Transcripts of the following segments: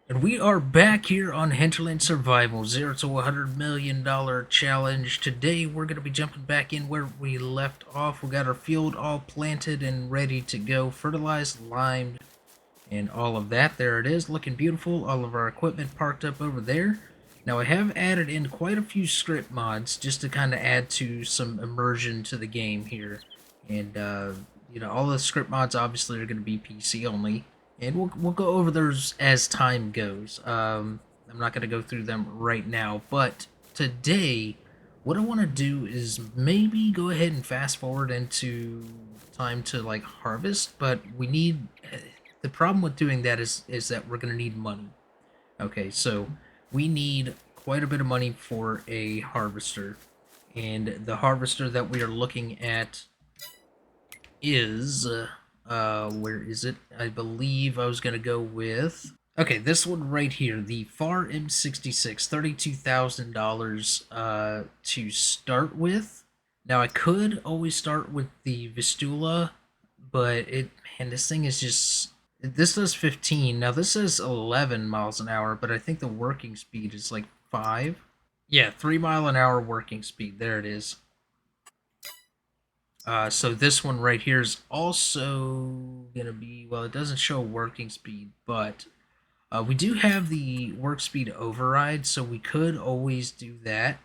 And we are back here on Hinterland Survival 0 to $100 million challenge. Today we're going to be jumping back in where we left off. We got our field all planted and ready to go. Fertilized, limed, and all of that. There it is, looking beautiful. All of our equipment parked up over there. Now I have added in quite a few script mods just to kind of add to some immersion to the game here. And, all the script mods obviously are going to be PC only. And we'll go over those as time goes. I'm not going to go through them right now, but today, what I want to do is maybe go ahead and fast forward into time to like harvest, but we need the problem with doing that is that we're going to need money. Okay, so we need quite a bit of money for a harvester, and the harvester that we are looking at is where is it? I believe I was gonna go with, okay, this one right here, the FAR M66, $32,000 to start with. Now I could always start with the Vistula, but man, this thing is just, this does 15. Now this says 11 miles an hour, but I think the working speed is like 5. Yeah, 3 mile an hour working speed. There it is. So this one right here is also gonna be, well, it doesn't show working speed, but we do have the work speed override, so we could always do that,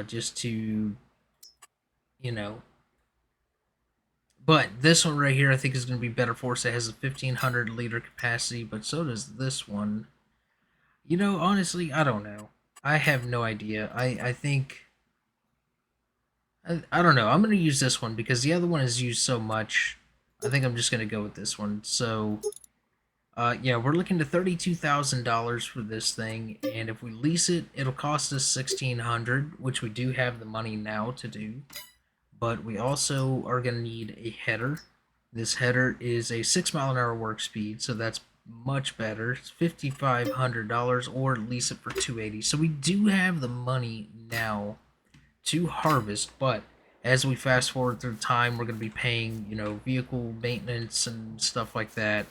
just to, you know. But this one right here I think is gonna be better for us. It has a 1,500 liter capacity, but so does this one. Honestly, I don't know. I have no idea. I think I don't know. I'm going to use this one because the other one is used so much. I think I'm just going to go with this one. So, yeah, we're looking to $32,000 for this thing, and if we lease it, it'll cost us $1,600, which we do have the money now to do. But we also are going to need a header. This header is a 6 mile an hour work speed, so that's much better. It's $5,500, or lease it for $280. So we do have the money now to harvest, but as we fast forward through time, we're going to be paying, vehicle maintenance and stuff like that,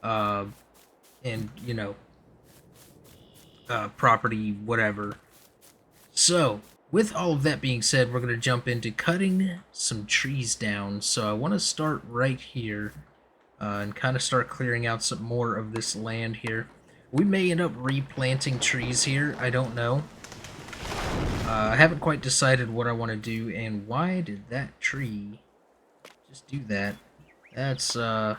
uh, and, property, whatever. So, with all of that being said, we're going to jump into cutting some trees down. So I want to start right here, and kind of start clearing out some more of this land here. We may end up replanting trees here, I don't know. I haven't quite decided what I want to do, and why did that tree just do that? That's, not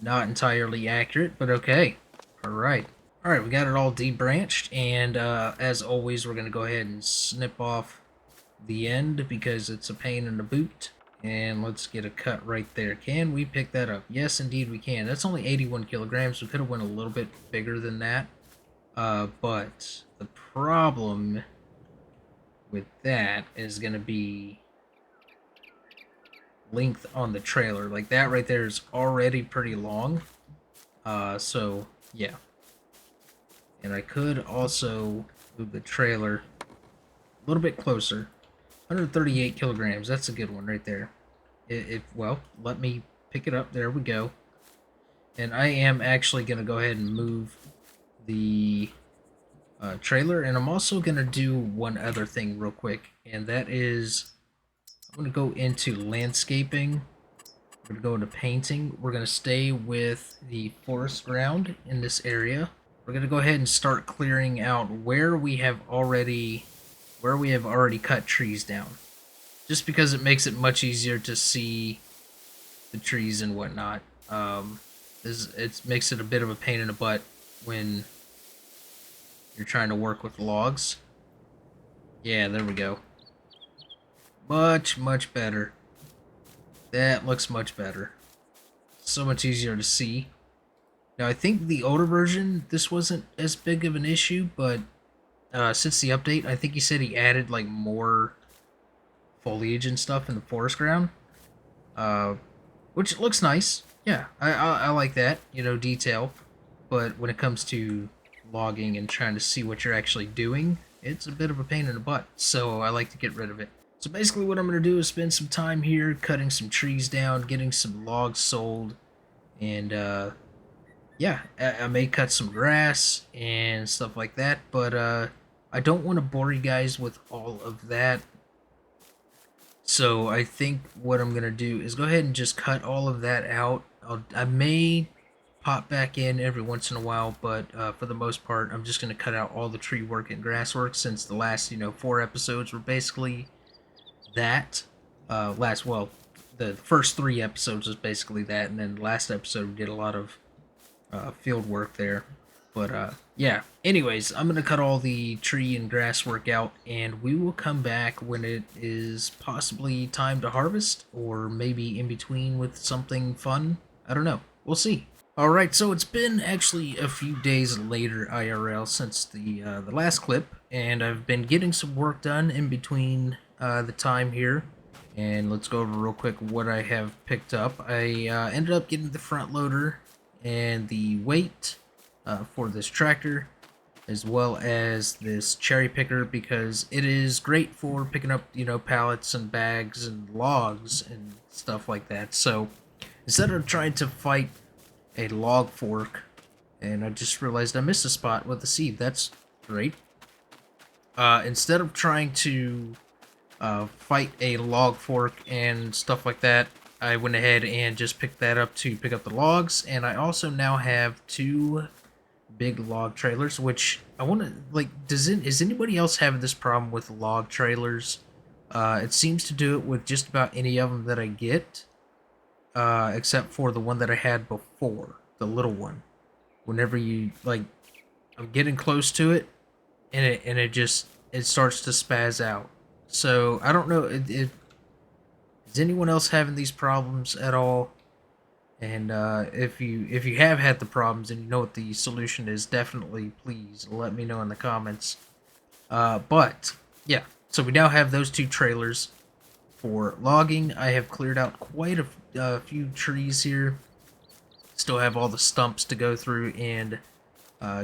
entirely accurate, but okay. Alright. Alright, we got it all debranched, and, as always, we're going to go ahead and snip off the end, because it's a pain in the boot. And let's get a cut right there. Can we pick that up? Yes, indeed we can. That's only 81 kilograms. We could have went a little bit bigger than that. But the problem with that is going to be length on the trailer. Like, that right there is already pretty long. So, yeah. And I could also move the trailer a little bit closer. 138 kilograms. That's a good one right there. Well, let me pick it up. There we go. And I am actually going to go ahead and move the trailer, and I'm also going to do one other thing real quick, and that is I'm going to go into landscaping. We're going to go into painting. We're going to stay with the forest ground in this area. We're going to go ahead and start clearing out where we have already cut trees down, just because it makes it much easier to see the trees and whatnot. It makes it a bit of a pain in the butt when you're trying to work with logs. Yeah, there we go. Much, much better. That looks much better. So much easier to see. Now, I think the older version, this wasn't as big of an issue, but since the update, I think he said he added like more foliage and stuff in the forest ground, which looks nice. Yeah, I like that, detail. But when it comes to logging and trying to see what you're actually doing, it's a bit of a pain in the butt, so I like to get rid of it. So basically what I'm going to do is spend some time here cutting some trees down, getting some logs sold, and yeah, I may cut some grass and stuff like that, but I don't want to bore you guys with all of that. So I think what I'm gonna do is go ahead and just cut all of that out. I may pop back in every once in a while, but for the most part, I'm just gonna cut out all the tree work and grass work since the last 4 episodes were basically that. Well, the first 3 episodes was basically that, and then the last episode we did a lot of field work there. But yeah. Anyways, I'm gonna cut all the tree and grass work out, and we will come back when it is possibly time to harvest, or maybe in between with something fun. I don't know. We'll see. All right, so it's been actually a few days later IRL since the last clip, and I've been getting some work done in between the time here. And let's go over real quick what I have picked up. I ended up getting the front loader and the weight for this tractor, as well as this cherry picker, because it is great for picking up, pallets and bags and logs and stuff like that. So instead of trying to fight a log fork, and I just realized I missed a spot with the seed. That's great. Instead of trying to fight a log fork and stuff like that, I went ahead and just picked that up to pick up the logs, and I also now have 2 big log trailers, which I want to, like, is anybody else having this problem with log trailers? It seems to do it with just about any of them that I get, except for the one that I had before, the little one. Whenever you, like, I'm getting close to it, and it starts to spaz out. So I don't know. Is anyone else having these problems at all? And if you have had the problems and you know what the solution is, definitely please let me know in the comments. But yeah, so we now have those 2 trailers for logging. I have cleared out quite a few trees here. Still have all the stumps to go through and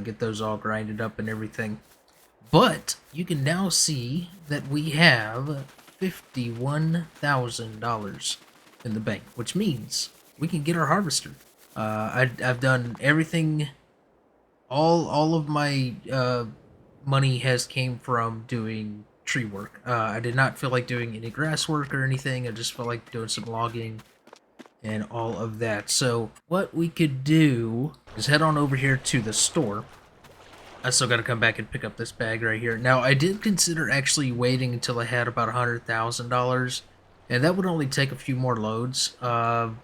get those all grinded up and everything. But you can now see that we have $51,000 in the bank, which means we can get our harvester. I've done everything. All of my money has came from doing tree work. I did not feel like doing any grass work or anything. I just felt like doing some logging and all of that. So what we could do is head on over here to the store. I still gotta come back and pick up this bag right here. Now, I did consider actually waiting until I had about $100,000, and that would only take a few more loads of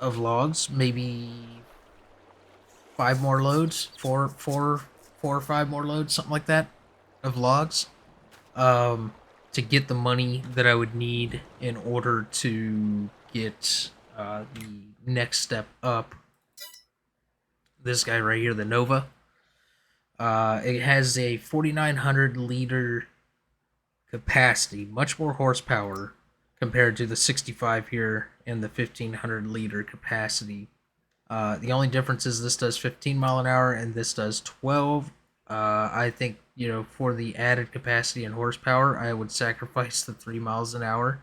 logs, maybe 5 more loads, four or 5 more loads, something like that, of logs, to get the money that I would need in order to get the next step up. This guy right here, the Nova. It has a 4,900 liter capacity, much more horsepower compared to the 65 here and the 1,500 liter capacity. The only difference is this does 15 mile an hour and this does 12. I think, for the added capacity and horsepower, I would sacrifice the 3 miles an hour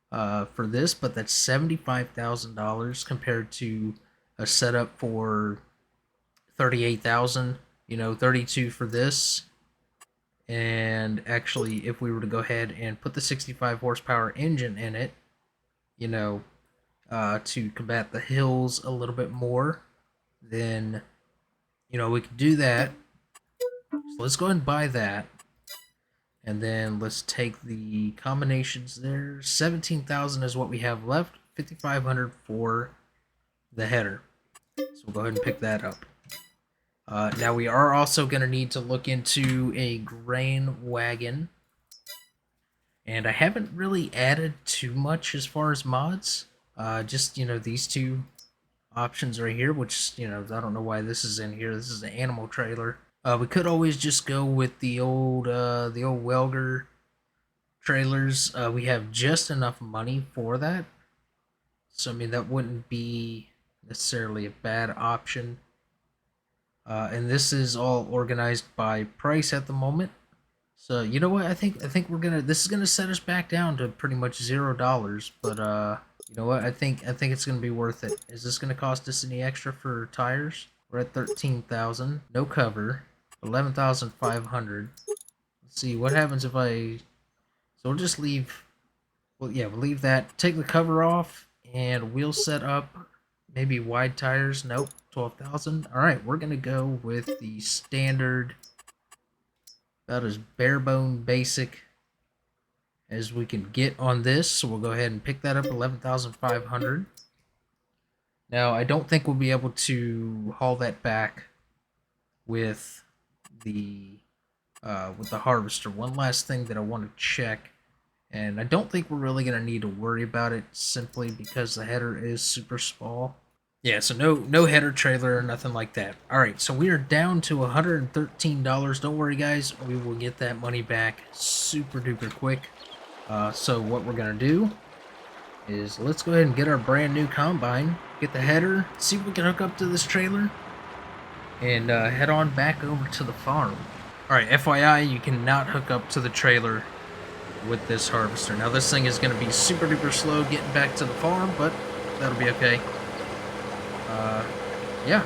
for this, but that's $75,000 compared to a setup for 38,000. 32 for this. And actually, if we were to go ahead and put the 65 horsepower engine in it, to combat the hills a little bit more, then, we could do that. So let's go ahead and buy that. And then let's take the combinations there. 17,000 is what we have left. 5,500 for the header. So we'll go ahead and pick that up. Now we are also going to need to look into a grain wagon. And I haven't really added too much as far as mods. Just, these 2 options right here, which, I don't know why this is in here. This is an animal trailer. We could always just go with the old Welger trailers. We have just enough money for that. So, I mean, that wouldn't be necessarily a bad option. And this is all organized by price at the moment. So you know what? I think we're gonna. This is gonna set us back down to pretty much $0. But You know what? I think it's gonna be worth it. Is this gonna cost us any extra for tires? We're at 13,000. No cover. 11,500. Let's see what happens if I. So we'll just leave. Well, yeah, we'll leave that. Take the cover off, and we'll set up maybe wide tires. Nope, 12,000. All right, we're gonna go with the standard, about as bare bone basic as we can get on this. So we'll go ahead and pick that up, 11,500. Now, I don't think we'll be able to haul that back with the harvester. One last thing that I want to check, and I don't think we're really going to need to worry about it simply because the header is super small. Yeah, so no header trailer or nothing like that. All right, so we are down to $113. Don't worry, guys. We will get that money back super duper quick. So what we're going to do is let's go ahead and get our brand new combine, get the header, see if we can hook up to this trailer, and head on back over to the farm. Alright, FYI, you cannot hook up to the trailer with this harvester. Now this thing is going to be super duper slow getting back to the farm, but that'll be okay. Yeah,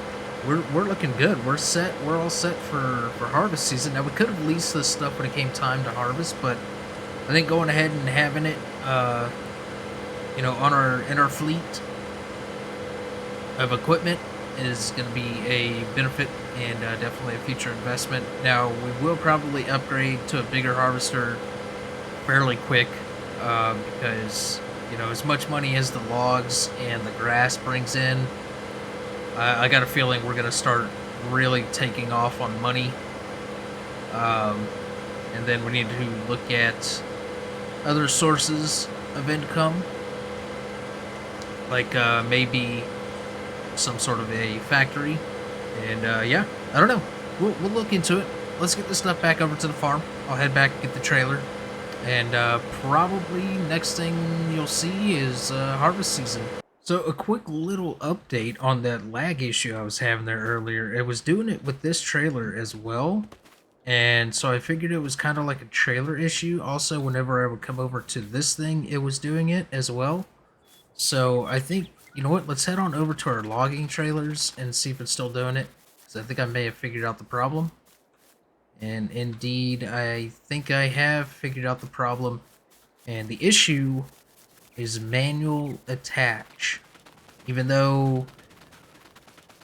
we're looking good. We're set. We're all set for harvest season. Now we could have leased this stuff when it came time to harvest, but I think going ahead and having it you know, in our fleet of equipment is going to be a benefit and definitely a future investment. Now, we will probably upgrade to a bigger harvester fairly quick because, you know, as much money as the logs and the grass brings in, I got a feeling we're going to start really taking off on money. And then we need to look at other sources of income, like maybe some sort of a factory. And yeah, I don't know. We'll look into it. Let's get this stuff back over to the farm. I'll head back and get the trailer. And probably next thing you'll see is harvest season. So a quick little update on that lag issue I was having there earlier. It was doing it with this trailer as well. And so I figured it was kind of like a trailer issue. Also, whenever I would come over to this thing, it was doing it as well. So I think, you know what, let's head on over to our logging trailers and see if it's still doing it. Because I think I may have figured out the problem. And indeed, I think I have figured out the problem. And the issue is manual attach. Even though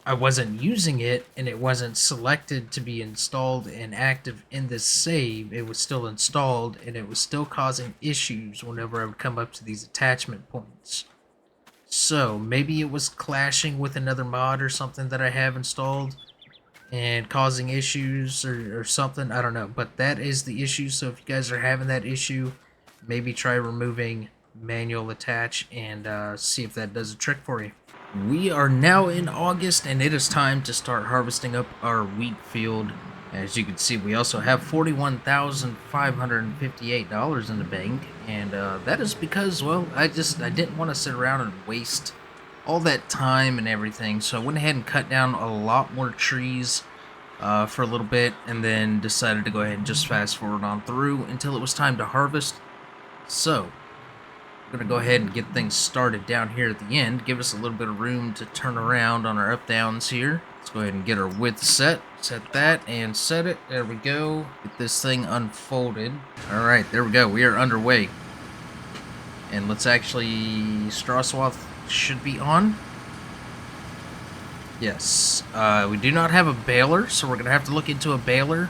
I wasn't using it and it wasn't selected to be installed and active in this save, it was still installed and it was still causing issues whenever I would come up to these attachment points. So maybe it was clashing with another mod or something that I have installed and causing issues or something. I don't know, but that is the issue. So if you guys are having that issue, maybe try removing manual attach and see if that does a trick for you. We are now in August and it is time to start harvesting up our wheat field. As you can see, we also have $41,558 in the bank, and that is because, well, I didn't want to sit around and waste all that time and everything, so I went ahead and cut down a lot more trees for a little bit, and then decided to go ahead and just fast forward on through until it was time to harvest. So we're going to go ahead and get things started down here at the end, give us a little bit of room to turn around on our up downs here. Let's go ahead and get our width set that, and set it. There we go. Get this thing unfolded. Alright, there we go. We are underway. And let's actually, straw swath should be on. Yes. We do not have a baler, so we're going to have to look into a baler.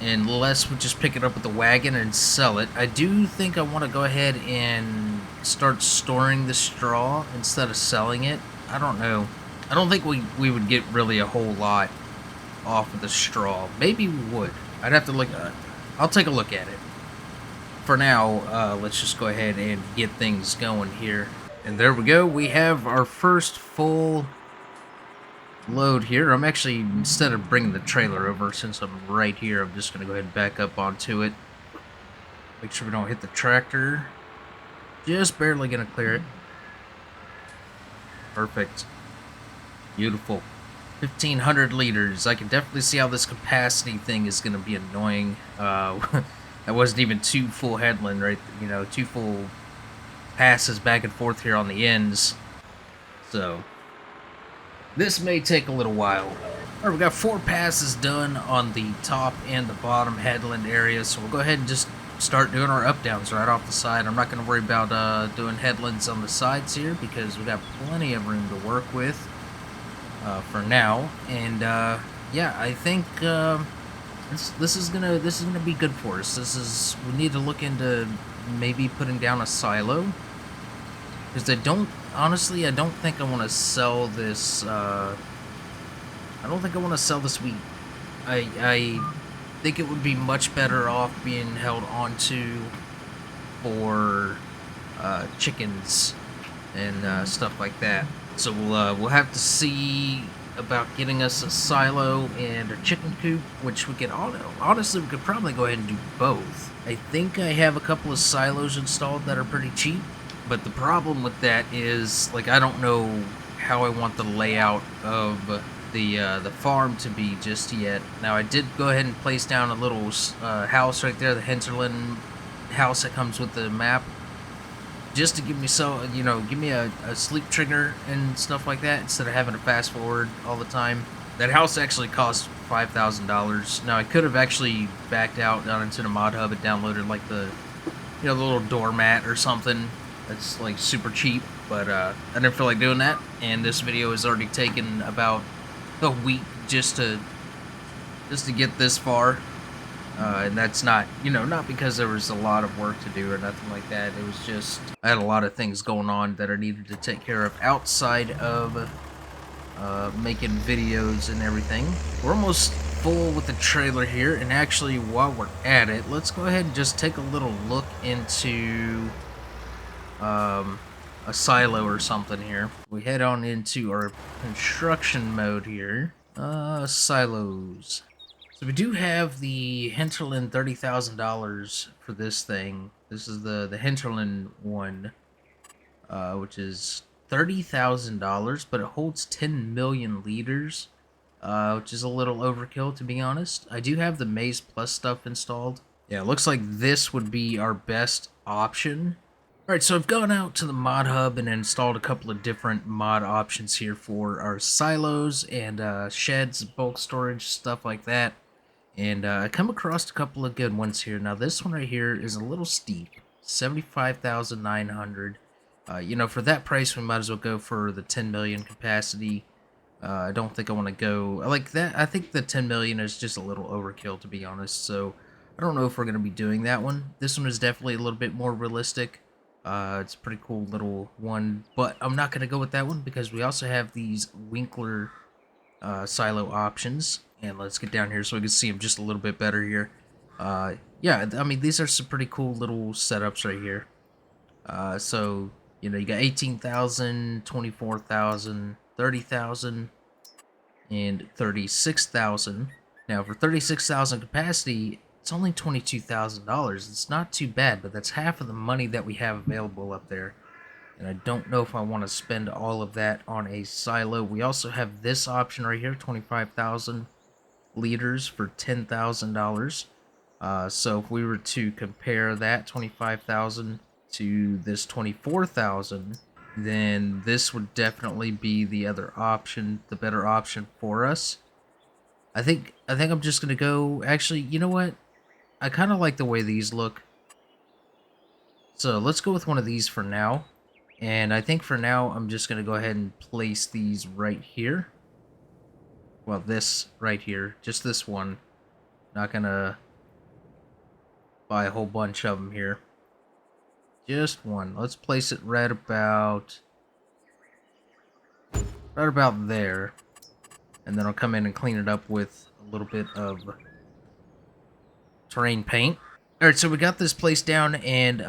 Unless we just pick it up with the wagon and sell it. I do think I want to go ahead and start storing the straw instead of selling it. I don't know. I don't think we would get really a whole lot off of the straw. Maybe we would. I'd have to look at it. I'll take a look at it. For now, let's just go ahead and get things going here. And there we go. We have our first full load here. I'm actually, instead of bringing the trailer over, since I'm right here, I'm just going to go ahead and back up onto it. Make sure we don't hit the tractor. Just barely going to clear it. Perfect. Beautiful. 1,500 liters. I can definitely see how this capacity thing is going to be annoying. That wasn't even 2 full headland, right? You know, 2 full passes back and forth here on the ends. So this may take a little while. All right, we got 4 passes done on the top and the bottom headland area, so we'll go ahead and just start doing our up downs right off the side. I'm not going to worry about doing headlands on the sides here because we got plenty of room to work with for now. And yeah, I think this is gonna be good for us. We need to look into maybe putting down a silo, because I don't think I want to sell this. I don't think I want to sell this wheat. I think it would be much better off being held onto for chickens and stuff like that. So we'll have to see about getting us a silo and a chicken coop, which we could honestly we could probably go ahead and do both. I think I have a couple of silos installed that are pretty cheap, but the problem with that is, like, I don't know how I want the layout of the farm to be just yet. Now, I did go ahead and place down a little house right there, the Hinterland house that comes with the map, just to give me give me a sleep trigger and stuff like that instead of having to fast forward all the time. That house actually cost $5,000. Now, I could have actually backed out down into the mod hub and downloaded like the the little doormat or something that's like super cheap, but I didn't feel like doing that, and this video has already taken about a week just to get this far. And that's not, not because there was a lot of work to do or nothing like that. It was just, I had a lot of things going on that I needed to take care of outside of making videos and everything. We're almost full with the trailer here, and actually, while we're at it, let's go ahead and just take a little look into a silo or something here. We head on into our construction mode here. Silos. So we do have the Hinterland $30,000 for this thing. This is the Hinterland one, which is $30,000, but it holds 10 million liters, which is a little overkill, to be honest. I do have the Maze Plus stuff installed. Yeah, it looks like this would be our best option. Alright, so I've gone out to the mod hub and installed a couple of different mod options here for our silos and sheds, bulk storage, stuff like that. And I come across a couple of good ones here. Now, this one right here is a little steep, 75,900. For that price, we might as well go for the 10 million capacity. I don't think I want to go like that. I think the 10 million is just a little overkill, to be honest. So I don't know if we're going to be doing that one. This one is definitely a little bit more realistic. It's a pretty cool little one, but I'm not going to go with that one because we also have these Winkler silo options. And let's get down here so we can see them just a little bit better here. Yeah, I mean, these are some pretty cool little setups right here. So, you got 18,000, 24,000, 30,000, and 36,000. Now, for 36,000 capacity, it's only $22,000. It's not too bad, but that's half of the money that we have available up there. And I don't know if I want to spend all of that on a silo. We also have this option right here, 25,000 liters for $10,000. So if we were to compare that 25,000 to this 24,000, then this would definitely be the other option, the better option for us. I think I'm just gonna go. Actually, you know what? I kind of like the way these look. So let's go with one of these for now. And I think for now, I'm just gonna go ahead and place these right here. Well, this right here, just this one. Not gonna buy a whole bunch of them here. Just one. Let's place it right about there. And then I'll come in and clean it up with a little bit of terrain paint. Alright, so we got this place down, and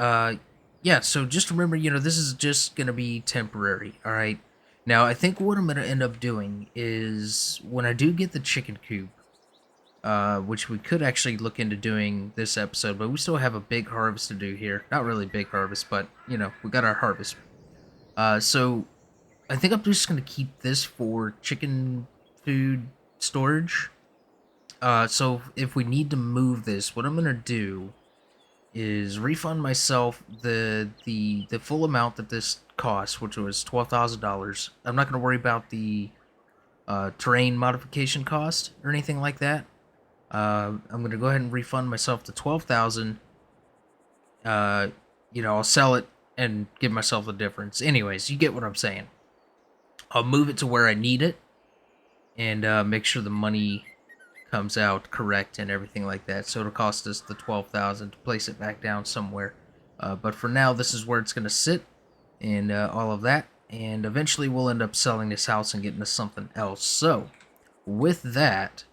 yeah, so just remember, this is just gonna be temporary, alright? Now, I think what I'm going to end up doing is, when I do get the chicken coop, which we could actually look into doing this episode, but we still have a big harvest to do here. Not really big harvest, but, we got our harvest. So, I think I'm just going to keep this for chicken food storage. So, if we need to move this, what I'm going to do is refund myself the full amount that this cost, which was $12,000. I'm not going to worry about the terrain modification cost or anything like that. I'm going to go ahead and refund myself the 12,000. I'll sell it and give myself the difference. Anyways, you get what I'm saying. I'll move it to where I need it and make sure the money comes out correct and everything like that. So it'll cost us the 12,000 to place it back down somewhere. But for now, this is where it's going to sit and all of that. And eventually we'll end up selling this house and getting to something else. So with that,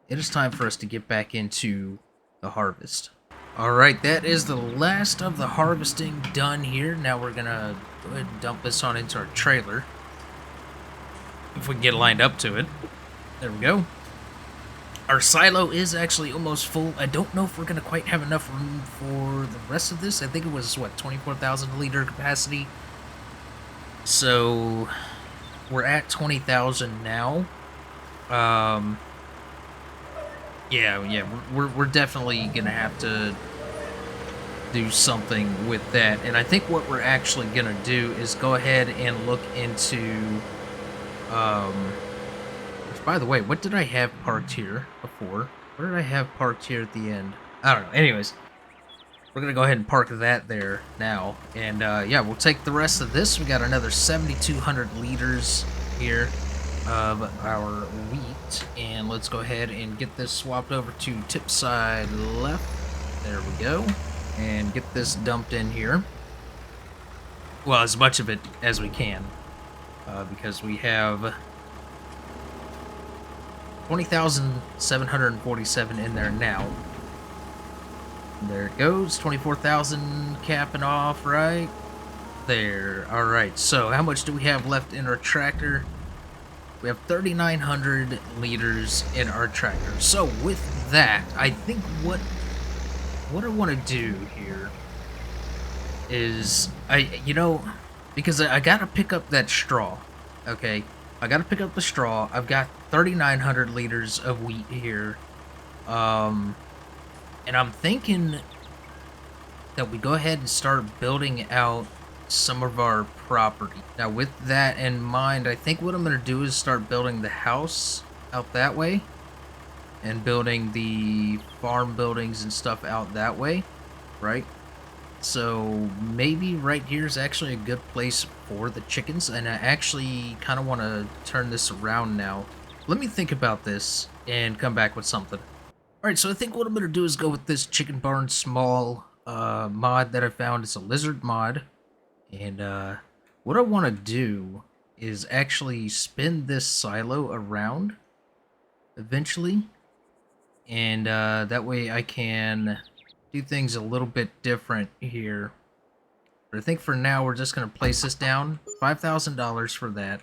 it is time for us to get back into the harvest. Alright, that is the last of the harvesting done here. Now we're going to go ahead and dump this on into our trailer. If we can get lined up to it. There we go. Our silo is actually almost full. I don't know if we're going to quite have enough room for the rest of this. I think it was, 24,000 liter capacity. So, we're at 20,000 now. Yeah, we're definitely going to have to do something with that. And I think what we're actually going to do is go ahead and look into... by the way, what did I have parked here before? What did I have parked here at the end? I don't know. Anyways, we're going to go ahead and park that there now. And, yeah, we'll take the rest of this. We got another 7,200 liters here of our wheat. And let's go ahead and get this swapped over to tip side left. There we go. And get this dumped in here. Well, as much of it as we can. Because we have 20,747 in there now. There it goes, 24,000 capping off right there. Alright, so how much do we have left in our tractor? We have 3,900 liters in our tractor. So with that, I think what I want to do here is, because I gotta pick up that straw, okay? I gotta pick up the straw. I've got 3,900 liters of wheat here. And I'm thinking that we go ahead and start building out some of our property. Now, with that in mind, I think what I'm gonna do is start building the house out that way. And building the farm buildings and stuff out that way, right? So maybe right here is actually a good place for the chickens, and I actually kind of want to turn this around now. Let me think about this and come back with something. Alright, so I think what I'm going to do is go with this chicken barn small mod that I found. It's a lizard mod, and what I want to do is actually spin this silo around eventually, and that way I can do things a little bit different here. But I think for now we're just going to place this down. $5,000 for that.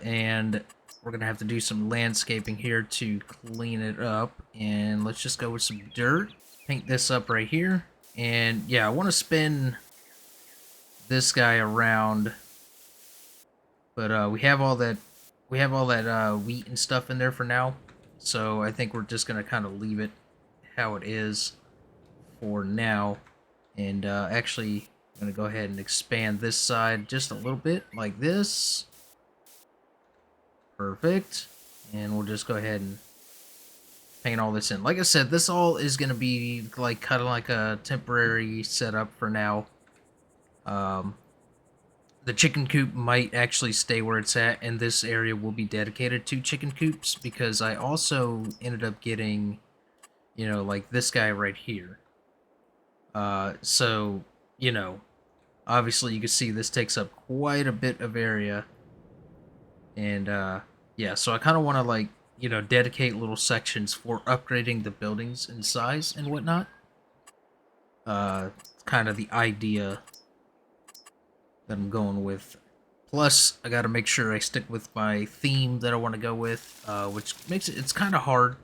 And we're going to have to do some landscaping here to clean it up. And let's just go with some dirt. Paint this up right here. And yeah, I want to spin this guy around. But we have all that wheat and stuff in there for now. So I think we're just going to kind of leave it how it is for now. And actually, I'm going to go ahead and expand this side just a little bit, like this. Perfect. And we'll just go ahead and paint all this in. Like I said, this all is going to be like kind of like a temporary setup for now. The chicken coop might actually stay where it's at, and this area will be dedicated to chicken coops, because I also ended up getting, like this guy right here. So, obviously you can see this takes up quite a bit of area. And, yeah, so I kind of want to, like, dedicate little sections for upgrading the buildings in size and whatnot. Kind of the idea that I'm going with. Plus, I got to make sure I stick with my theme that I want to go with, which makes it's kind of hard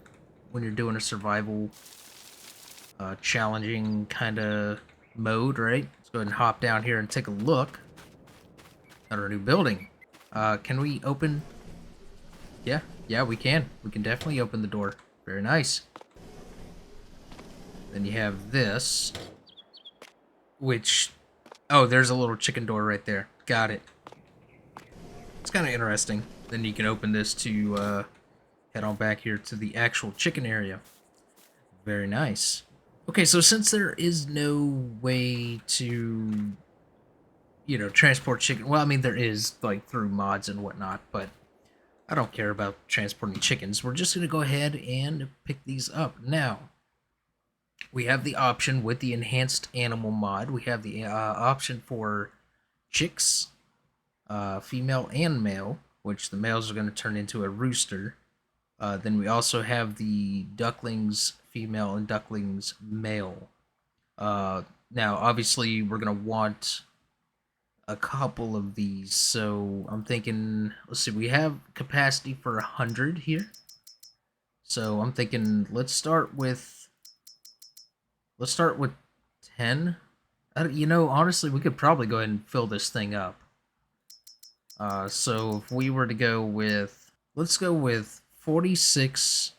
when you're doing a survival, challenging kind of mode, right? Let's go ahead and hop down here and take a look at our new building. Can we open? Yeah, we can. We can definitely open the door. Very nice. Then you have this, which... Oh, there's a little chicken door right there. Got it. It's kind of interesting. Then you can open this to head on back here to the actual chicken area. Very nice. Okay, so since there is no way to, transport chicken... Well, I mean, there is, like, through mods and whatnot, but I don't care about transporting chickens. We're just going to go ahead and pick these up. Now, we have the option with the enhanced animal mod. We have the option for chicks, female and male, which the males are going to turn into a rooster. Then we also have the ducklings female and ducklings male. Now, obviously, we're going to want a couple of these, so I'm thinking, let's see, we have capacity for 100 here. So I'm thinking, let's start with 10. Honestly, we could probably go ahead and fill this thing up. So if we were to go with, let's go with 46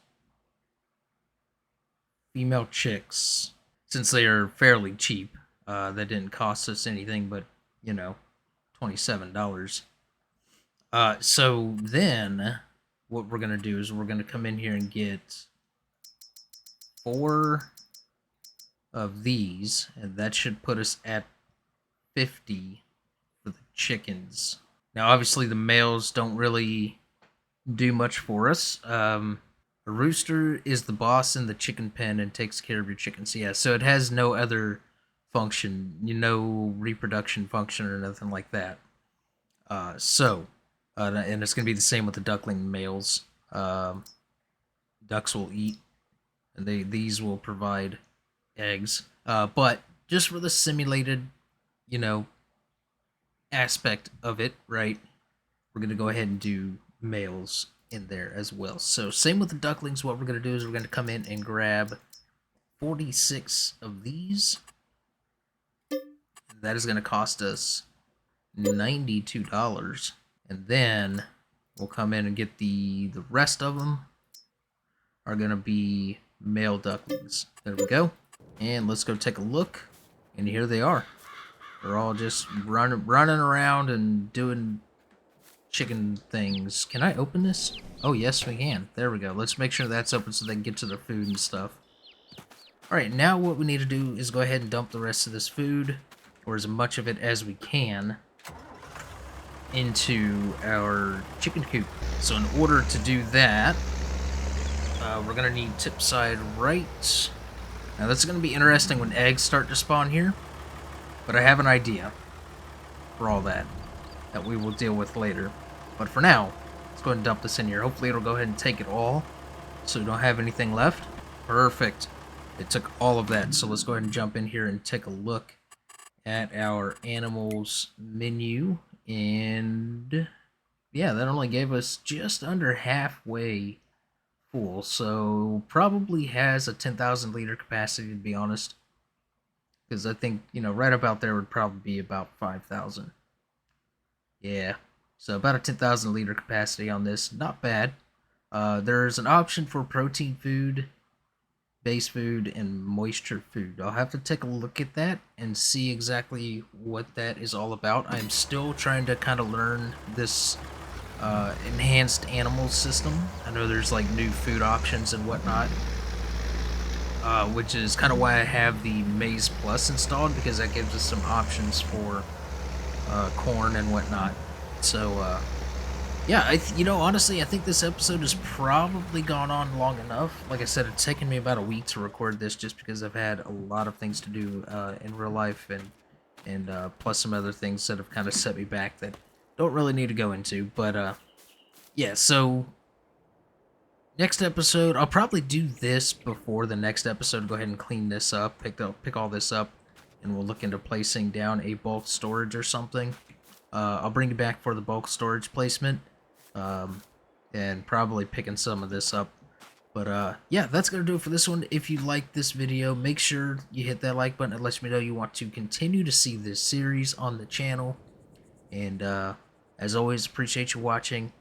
female chicks, since they are fairly cheap. That didn't cost us anything but, $27. So then what we're going to do is we're going to come in here and get 4 of these, and that should put us at 50 for the chickens. Now, obviously, the males don't really do much for us. A rooster is the boss in the chicken pen and takes care of your chickens. Yeah, so it has no other function, no reproduction function or nothing like that. And it's going to be the same with the duckling males. Ducks will eat, and these will provide eggs. But just for the simulated, aspect of it, right, we're going to go ahead and do males in there as well. So same with the ducklings. What we're going to do is we're going to come in and grab 46 of these. That is going to cost us $92. And then we'll come in and get the rest of them are going to be male ducklings. There we go. And let's go take a look. And here they are. They're all just running around and doing chicken things. Can I open this? Oh, yes, we can. There we go. Let's make sure that's open so they can get to their food and stuff. Alright, now what we need to do is go ahead and dump the rest of this food, or as much of it as we can, into our chicken coop. So in order to do that, we're going to need tip side right. Now that's going to be interesting when eggs start to spawn here, but I have an idea for all that we will deal with later. But for now, let's go ahead and dump this in here. Hopefully it'll go ahead and take it all, so we don't have anything left. Perfect. It took all of that, so let's go ahead and jump in here and take a look at our animals menu. And yeah, that only gave us just under halfway full, so probably has a 10,000 liter capacity, to be honest, because I think, right about there would probably be about 5,000. Yeah, so about a 10,000 liter capacity on this. Not bad. There's an option for protein food, base food, and moisture food. I'll have to take a look at that and see exactly what that is all about. I'm still trying to kind of learn this enhanced animal system. I know there's like new food options and whatnot, which is kind of why I have the Maize Plus installed, because that gives us some options for corn and whatnot. So yeah, honestly, I think this episode has probably gone on long enough. Like I said, it's taken me about a week to record this just because I've had a lot of things to do in real life, and plus some other things that have kind of set me back that don't really need to go into. But yeah, so next episode, I'll probably do this before the next episode. Go ahead and clean this up, pick all this up, and we'll look into placing down a bulk storage or something. I'll bring you back for the bulk storage placement, and probably picking some of this up. But yeah, that's going to do it for this one. If you like this video, make sure you hit that like button. It lets me know you want to continue to see this series on the channel. And as always, appreciate you watching,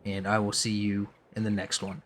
and I will see you in the next one.